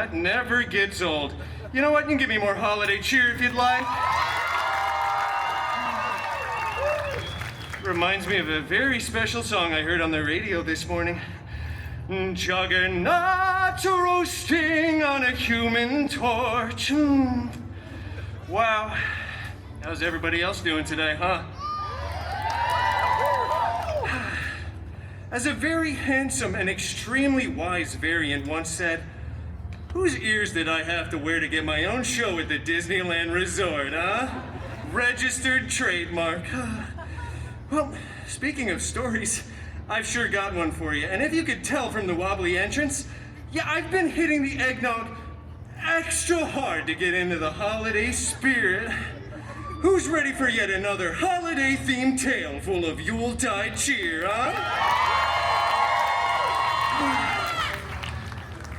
That never gets old. You know what? You can give me more holiday cheer if you'd like. Reminds me of a very special song I heard on the radio this morning. Juggernauts roasting on a human torch. Wow. How's everybody else doing today, huh? As a very handsome and extremely wise variant once said, whose ears did I have to wear to get my own show at the Disneyland Resort, huh? Registered trademark. Well, speaking of stories, I've sure got one for you. And if you could tell from the wobbly entrance, yeah, I've been hitting the eggnog extra hard to get into the holiday spirit. Who's ready for yet another holiday-themed tale full of yuletide cheer, huh?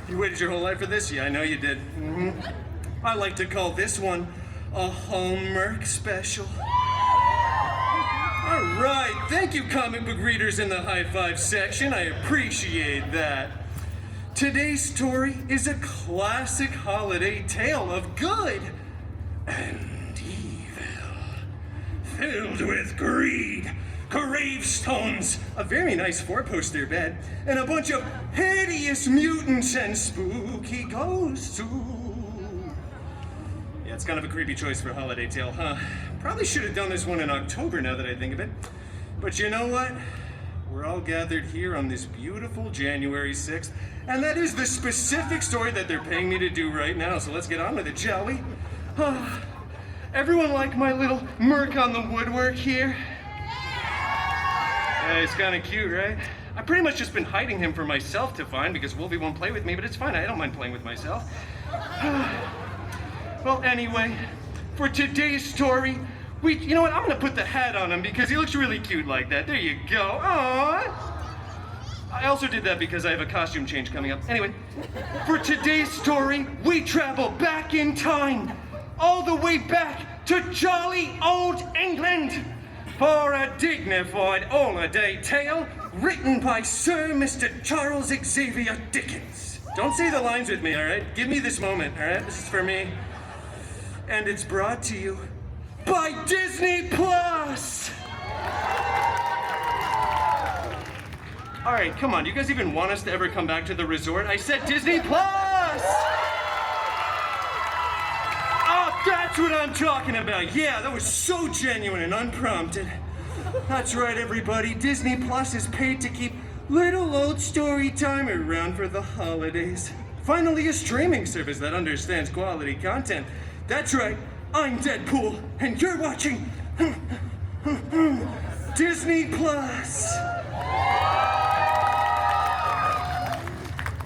You waited your whole life for this? Yeah, I know you did. I like to call this one a Merc special. All right, thank you comic book readers in the high five section. I appreciate that. Today's story is a classic holiday tale of good and evil, filled with greed, gravestones, a very nice four-poster bed, and a bunch of hideous mutants and spooky ghosts too. Yeah, it's kind of a creepy choice for a holiday tale, huh? Probably should have done this one in October now that I think of it. But you know what? We're all gathered here on this beautiful January 6th, and that is the specific story that they're paying me to do right now, so let's get on with it, shall we? Everyone like my little Merc on the woodwork here? Yeah, it's kind of cute, right? I've pretty much just been hiding him for myself to find because Wolfie won't play with me, but it's fine, I don't mind playing with myself. Well, anyway, for today's story, you know what, I'm gonna put the hat on him because he looks really cute like that. There you go, aww. I also did that because I have a costume change coming up. Anyway, for today's story, we travel back in time, all the way back to jolly old England, for a dignified holiday tale written by Sir Mr. Charles Xavier Dickens. Don't say the lines with me, all right? Give me this moment, all right? This is for me. And it's brought to you by Disney Plus. All right, come on. Do you guys even want us to ever come back to the resort? I said Disney Plus. Oh, that's what I'm talking about. Yeah, that was so genuine and unprompted. That's right, everybody. Disney Plus is paid to keep little old story time around for the holidays. Finally, a streaming service that understands quality content. That's right, I'm Deadpool, and you're watching Disney Plus.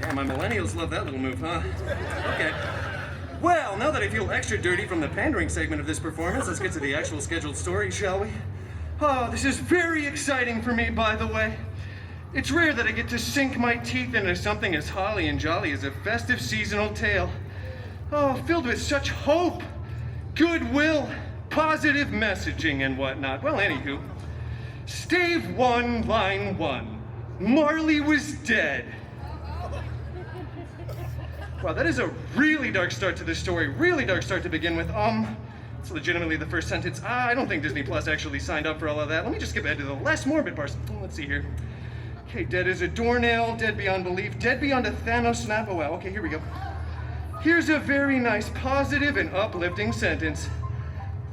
Yeah, my millennials love that little move, huh? Okay. Well, now that I feel extra dirty from the pandering segment of this performance, let's get to the actual scheduled story, shall we? Oh, this is very exciting for me, by the way. It's rare that I get to sink my teeth into something as holly and jolly as a festive seasonal tale. Oh, filled with such hope, goodwill, positive messaging and whatnot. Well, anywho, stave 1, line 1. Marley was dead. Wow, that is a really dark start to this story. Really dark start to begin with. It's legitimately the first sentence. I don't think Disney Plus actually signed up for all of that. Let me just skip ahead to the less morbid parts. Let's see here. Okay, dead as a doornail, dead beyond belief, dead beyond a Thanos snap. Oh wow, okay, here we go. Here's a very nice, positive, and uplifting sentence.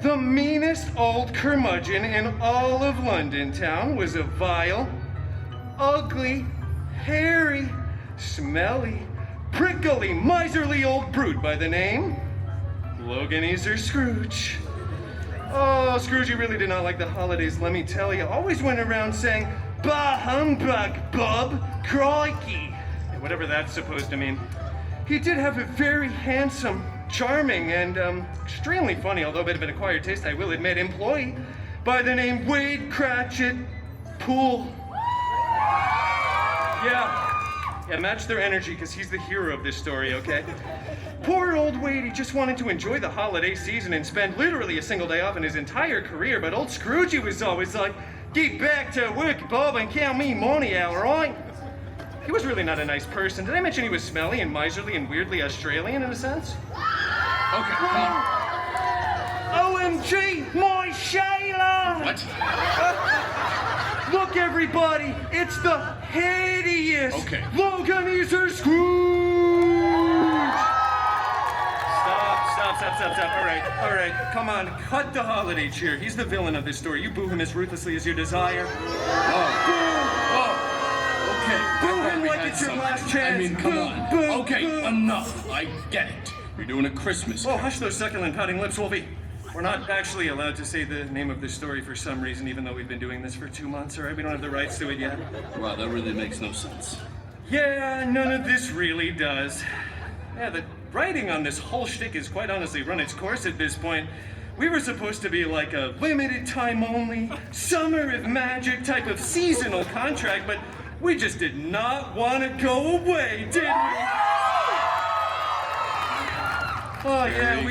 The meanest old curmudgeon in all of London town was a vile, ugly, hairy, smelly, prickly, miserly old brute by the name Loganzer Scrooge. Oh, Scrooge really did not like the holidays, let me tell you. Always went around saying, bah humbug, bub, crikey. Whatever that's supposed to mean. He did have a very handsome, charming, and extremely funny, although a bit of an acquired taste, I will admit, employee by the name Wade Cratchitpool. Yeah, match their energy, because he's the hero of this story, okay? Poor old Wade, he just wanted to enjoy the holiday season and spend literally a single day off in his entire career, but old Scroogey was always like, get back to work, Bob, and count me money out, right? he was really not a nice person. Did I mention he was smelly and miserly and weirdly Australian in a sense? Okay, come on. OMG, my Shayla! What? Look, everybody, it's the hideous Loganzer Scrooge! Stop. All right, come on, cut the holiday cheer. He's the villain of this story. You boo him as ruthlessly as you desire. Okay. Boo him like it's your last chance. I mean, come on. Okay, enough. I get it. You're doing a Christmas. Oh, hush those succulent pouting lips, Wolfie. We're not actually allowed to say the name of this story for some reason, even though we've been doing this for 2 months, all right? We don't have the rights to it yet. Wow, that really makes no sense. Yeah, none of this really does. Yeah, the writing on this whole shtick has quite honestly run its course at this point. We were supposed to be like a limited time only, summer of magic type of seasonal contract, but we just did not want to go away, did we? Oh yeah,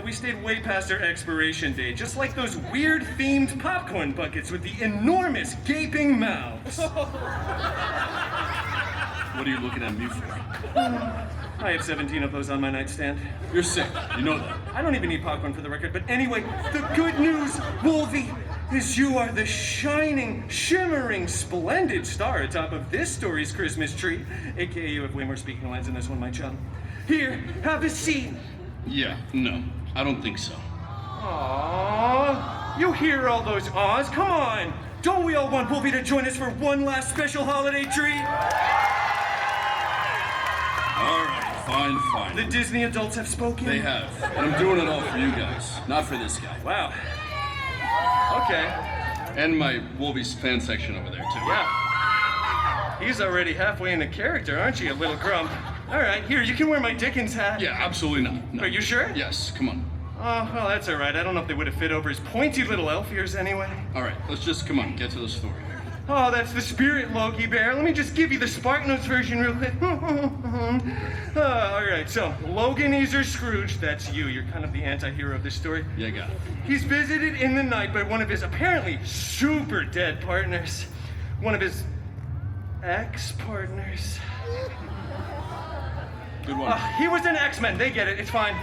we stayed way past our expiration date, just like those weird themed popcorn buckets with the enormous gaping mouths. What are you looking at me for? I have 17 of those on my nightstand. You're sick, you know that. I don't even need popcorn for the record, but anyway, the good news, Wolfie, is you are the shining, shimmering, splendid star atop of this story's Christmas tree. AKA you have way more speaking lines in this one, my chum. Here, have a seat. Yeah, no, I don't think so. Aww, you hear all those awes? Come on! Don't we all want Wolfie to join us for one last special holiday treat? All right, fine. The Disney adults have spoken? They have, and I'm doing it all for you guys, not for this guy. Wow. Okay. And my Wolvie's fan section over there, too. Yeah. He's already halfway into character, aren't you, little grump? All right, here, you can wear my Dickens hat. Yeah, absolutely not. No. Are you sure? Yes, come on. Oh, well, that's all right. I don't know if they would have fit over his pointy little elf ears anyway. All right, let's just, come on, get to the story. Oh, that's the spirit, Loki Bear. Let me just give you the SparkNotes version real quick. All right, so Loganzer Scrooge, that's you. You're kind of the anti-hero of this story. Yeah, got it. He's visited in the night by one of his apparently super dead partners. One of his ex-partners. Good one. He was an X-Men. They get it. It's fine.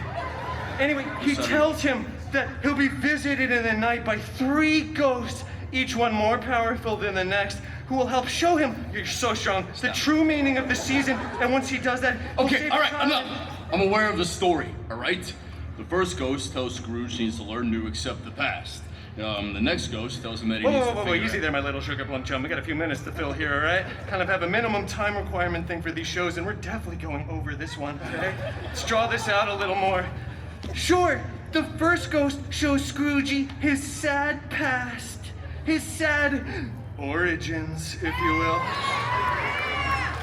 Anyway, he tells him that he'll be visited in the night by 3 ghosts, each one more powerful than the next, who will help show him, you're so strong, the true meaning of the season. And once he does that, okay, all right, enough. I'm aware of the story, all right? The first ghost tells Scrooge he needs to learn to accept the past. The next ghost tells him that he needs to Whoa, easy there, my little sugar plum chum. We got a few minutes to fill here, all right? Kind of have a minimum time requirement thing for these shows, and we're definitely going over this one, okay? Let's draw this out a little more. Sure, the first ghost shows Scroogey his sad past, his sad origins, if you will.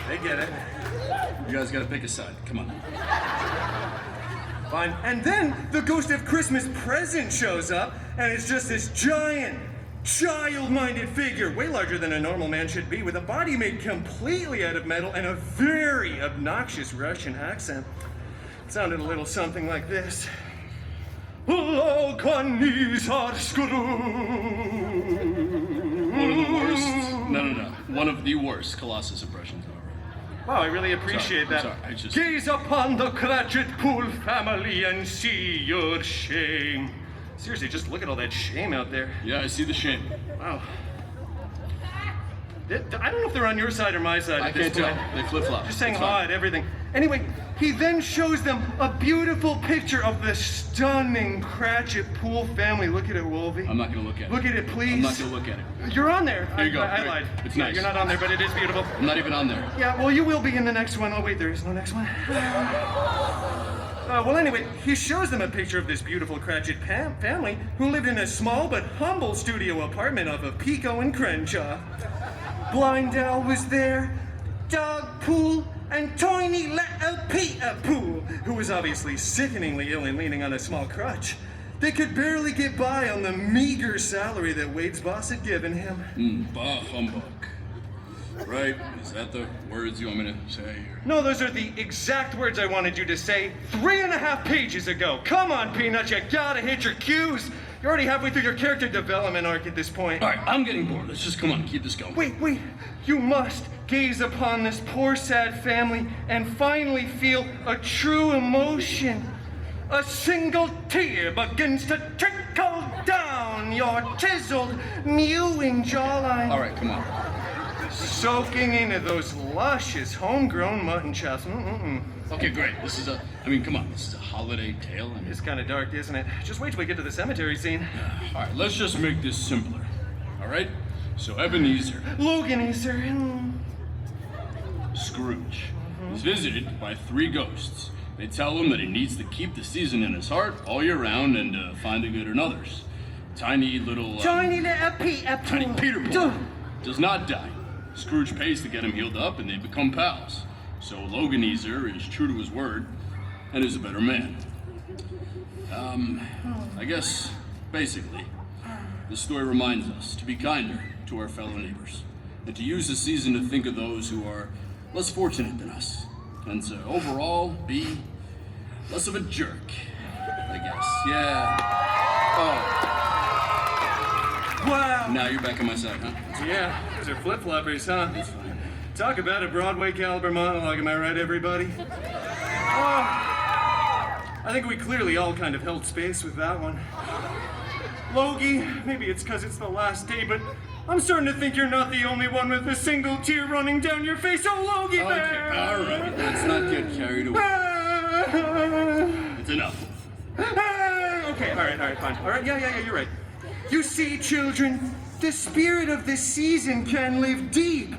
They get it. You guys gotta pick a side, come on. Fine. And then the ghost of Christmas present shows up, and it's just this giant, child-minded figure, way larger than a normal man should be, with a body made completely out of metal and a very obnoxious Russian accent. It sounded a little something like this. Loganzer Scrooge. One of the worst. No. One of the worst Colossus impressions ever. Wow, I really appreciate that. I'm sorry, Gaze upon the Cratchitpool family and see your shame. Seriously, just look at all that shame out there. Yeah, I see the shame. Wow. I don't know if they're on your side or my side at this point. I can't tell. They flip-flop. Just saying hi at everything. Anyway, he then shows them a beautiful picture of the stunning Cratchitpool family. Look at it, Wolvie. I'm not going to look at it. Look at it, please. I'm not going to look at it. You're on there. Here you go. I lied. It's nice. You're not on there, but it is beautiful. I'm not even on there. Yeah, well, you will be in the next one. Oh, wait, there is no next one. Well, anyway, he shows them a picture of this beautiful Cratchit family who lived in a small but humble studio apartment off of Pico and Crenshaw. Blind Al was there, Dog Pool, and tiny little Peter Pool, who was obviously sickeningly ill and leaning on a small crutch. They could barely get by on the meager salary that Wade's boss had given him. Bah humbug. Right? Is that the words you want me to say? Or? No, those are the exact words I wanted you to say 3.5 pages ago. Come on, Peanut, you gotta hit your cues. You're already halfway through your character development arc at this point. All right, I'm getting bored. Let's just come on, keep this going. Wait. You must gaze upon this poor, sad family and finally feel a true emotion. A single tear begins to trickle down your chiseled, mewing jawline. All right, come on. Soaking into those luscious, homegrown mutton chops. Okay, great. Come on, this is a holiday tale. It's kind of dark, isn't it? Just wait till we get to the cemetery scene. All right, let's just make this simpler. All right? So Ebenezer, Loganzer. Scrooge, is visited by 3 ghosts. They tell him that he needs to keep the season in his heart all year round and find it good in others. Tiny little Peter does not die. Scrooge pays to get him healed up and they become pals. So Loganezer is true to his word and is a better man. I guess, basically, this story reminds us to be kinder to our fellow neighbors and to use the season to think of those who are less fortunate than us and to overall be less of a jerk, I guess. Yeah. Oh. Wow. Now you're back on my side, huh? Yeah, those are flip-floppers, huh? That's fine. Talk about a Broadway caliber monologue, am I right, everybody? I think we clearly all kind of held space with that one. Logie, maybe it's because it's the last day, but I'm starting to think you're not the only one with a single tear running down your face. Oh, Logie bear! Okay, all right, let's not get carried away. It's enough. Okay, all right, fine. All right, yeah, you're right. You see, children, the spirit of this season can live deep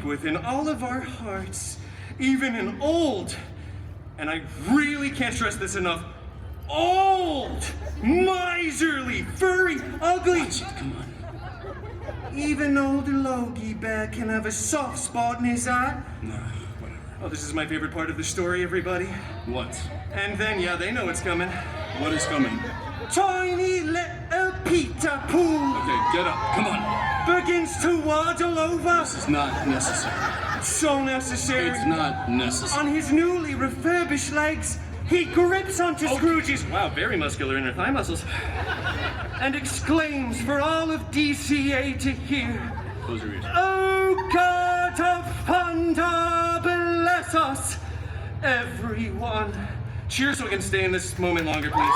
within all of our hearts, even in old, and I really can't stress this enough, old, miserly, furry, ugly. Come on. Even older Logie Bear can have a soft spot in his eye. No, whatever. Oh, this is my favorite part of the story, everybody. What? And then, yeah, they know what's coming. What is coming? Tiny little Peter Pool Okay, get up. Come on. begins to waddle over. This is not necessary. So necessary. It's not necessary. On his newly refurbished legs, he grips onto Scrooge's, wow, very muscular inner thigh muscles, and exclaims for all of DCA to hear, Close your ears. "Oh God of thunder, bless us, everyone." Cheers so we can stay in this moment longer, please.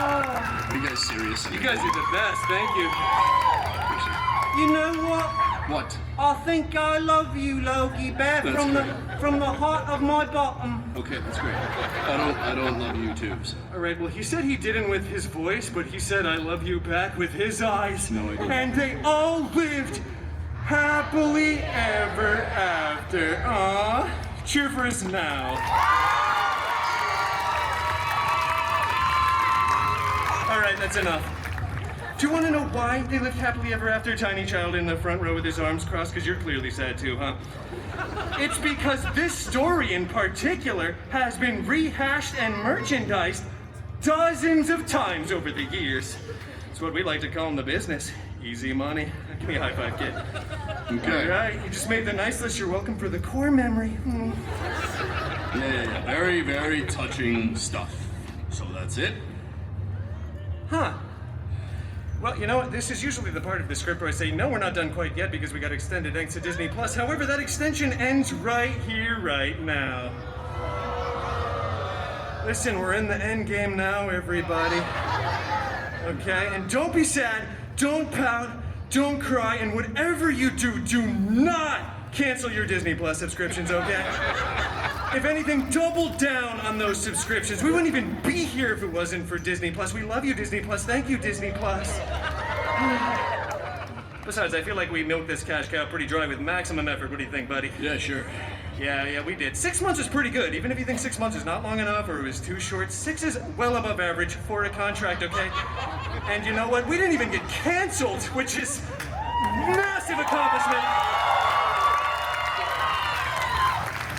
Are you guys serious? You guys are the best, thank you. Appreciate You know what? it. What? I think I love you, Logie Bear, That's from great. the heart of my bottom. Okay, that's great. I don't love you too. So. All right, well, he said he didn't with his voice, but he said I love you back with his eyes. No, I didn't. And they all lived happily ever after. Aw, cheer for us now. All right, that's enough. Do you want to know why they lived happily ever after? Tiny child in the front row with his arms crossed, because you're clearly sad too, huh? It's because this story in particular has been rehashed and merchandised dozens of times over the years. It's what we like to call in the business easy money. Give me a high five, kid. Okay. All right, you just made the nice list. You're welcome for the core memory. Yeah. Very, very touching stuff. So that's it? Huh. Well, you know what? This is usually the part of the script where I say, no, we're not done quite yet because we got extended thanks to Disney Plus. However, that extension ends right here, right now. Listen, we're in the end game now, everybody. Okay? And don't be sad, don't pout, don't cry, and whatever you do, do not cancel your Disney Plus subscriptions, okay? If anything, double down on those subscriptions. We wouldn't even be here if it wasn't for Disney Plus. We love you, Disney Plus. Thank you, Disney Plus. Besides, I feel like we milked this cash cow pretty dry with maximum effort. What do you think, buddy? Yeah, sure. Yeah, we did. 6 months is pretty good. Even if you think 6 months is not long enough or it was too short, 6 is well above average for a contract, okay? And you know what? We didn't even get canceled, which is massive accomplishment.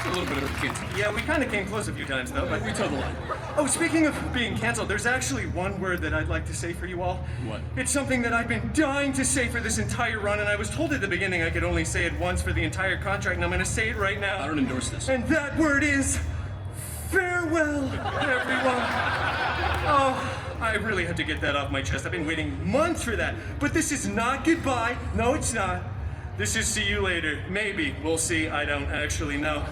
A little bit of a cancel. Yeah, we kind of came close a few times, though. But We told the line. oh, speaking of being canceled, there's actually one word that I'd like to say for you all. What? It's something that I've been dying to say for this entire run, and I was told at the beginning I could only say it once for the entire contract, and I'm going to say it right now. I don't endorse this. And that word is Farewell, everyone. Oh, I really had to get that off my chest. I've been waiting months for that. But this is not goodbye. No, it's not. This is see you later. Maybe. We'll see. I don't actually know.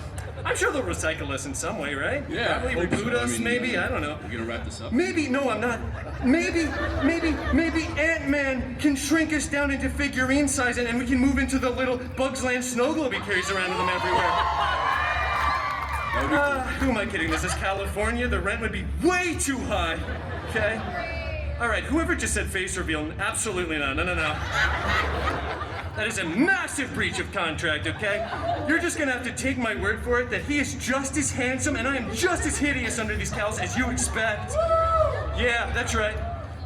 I'm sure they'll recycle us in some way, right? Yeah. Probably reboot us, maybe. I don't know. We're gonna wrap this up? Maybe. No, I'm not. Maybe Ant-Man can shrink us down into figurine size and we can move into the little Bugs Land snow globe he carries around with him everywhere. Who am I kidding? This is California. The rent would be way too high. Okay? All right, whoever just said face reveal, absolutely not. No. That is a massive breach of contract, okay? You're just gonna have to take my word for it that he is just as handsome and I am just as hideous under these cows as you expect. Yeah, that's right.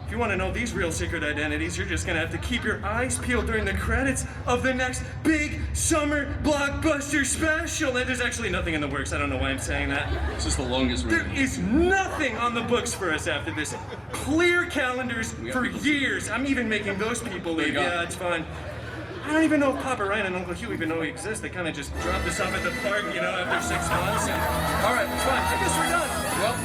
If you want to know these real secret identities, you're just gonna have to keep your eyes peeled during the credits of the next big summer blockbuster special. And there's actually nothing in the works. I don't know why I'm saying that. It's just the longest There running. is nothing on the books for us after this. Clear calendars for years. I'm even making those people leave. Yeah, it's fine. I don't even know if Papa Ryan and Uncle Hugh even know we exist. They kind of just dropped us off at the park, you know, after 6 months. All right, it's fine. I guess we're done. Well,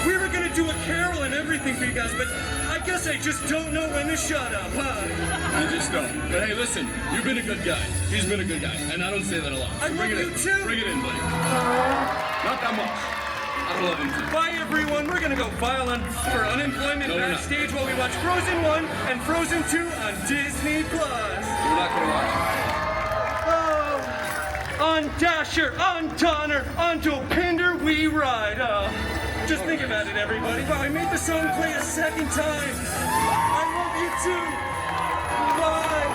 we were gonna do a carol and everything for you guys, but I guess I just don't know when to shut up, huh? You just don't. But hey, listen, you've been a good guy. He's been a good guy, and I don't say that a lot. So I love you too. Bring it in, buddy. Not that much. I love him too. Bye, everyone. We're gonna go file for unemployment backstage while we watch Frozen 1 and Frozen 2 on Disney+. We're not gonna watch. Oh, on Dasher, on Donner, on Dopinder we ride. Oh, just think about it, everybody. Wow, I made the song play a second time. I love you too. Bye.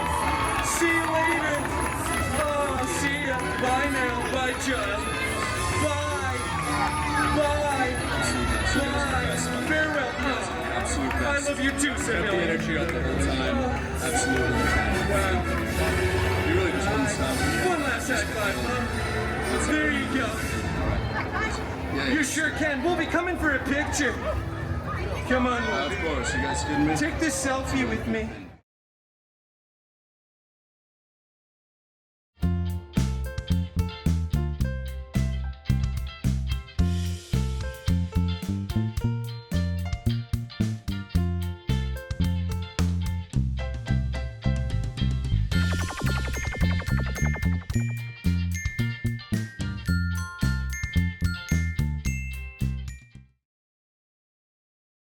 See you later. Oh, see ya. Bye now. Bye, child. Bye. Bye. Farewell. I love you too, Sam. The energy out the whole time. Absolutely. Wow. You really just wouldn't stop. One last high five, huh? There you go. Yeah, You sure can. We'll be coming for a picture. Come on, of course. You guys kidding me? take this selfie with me.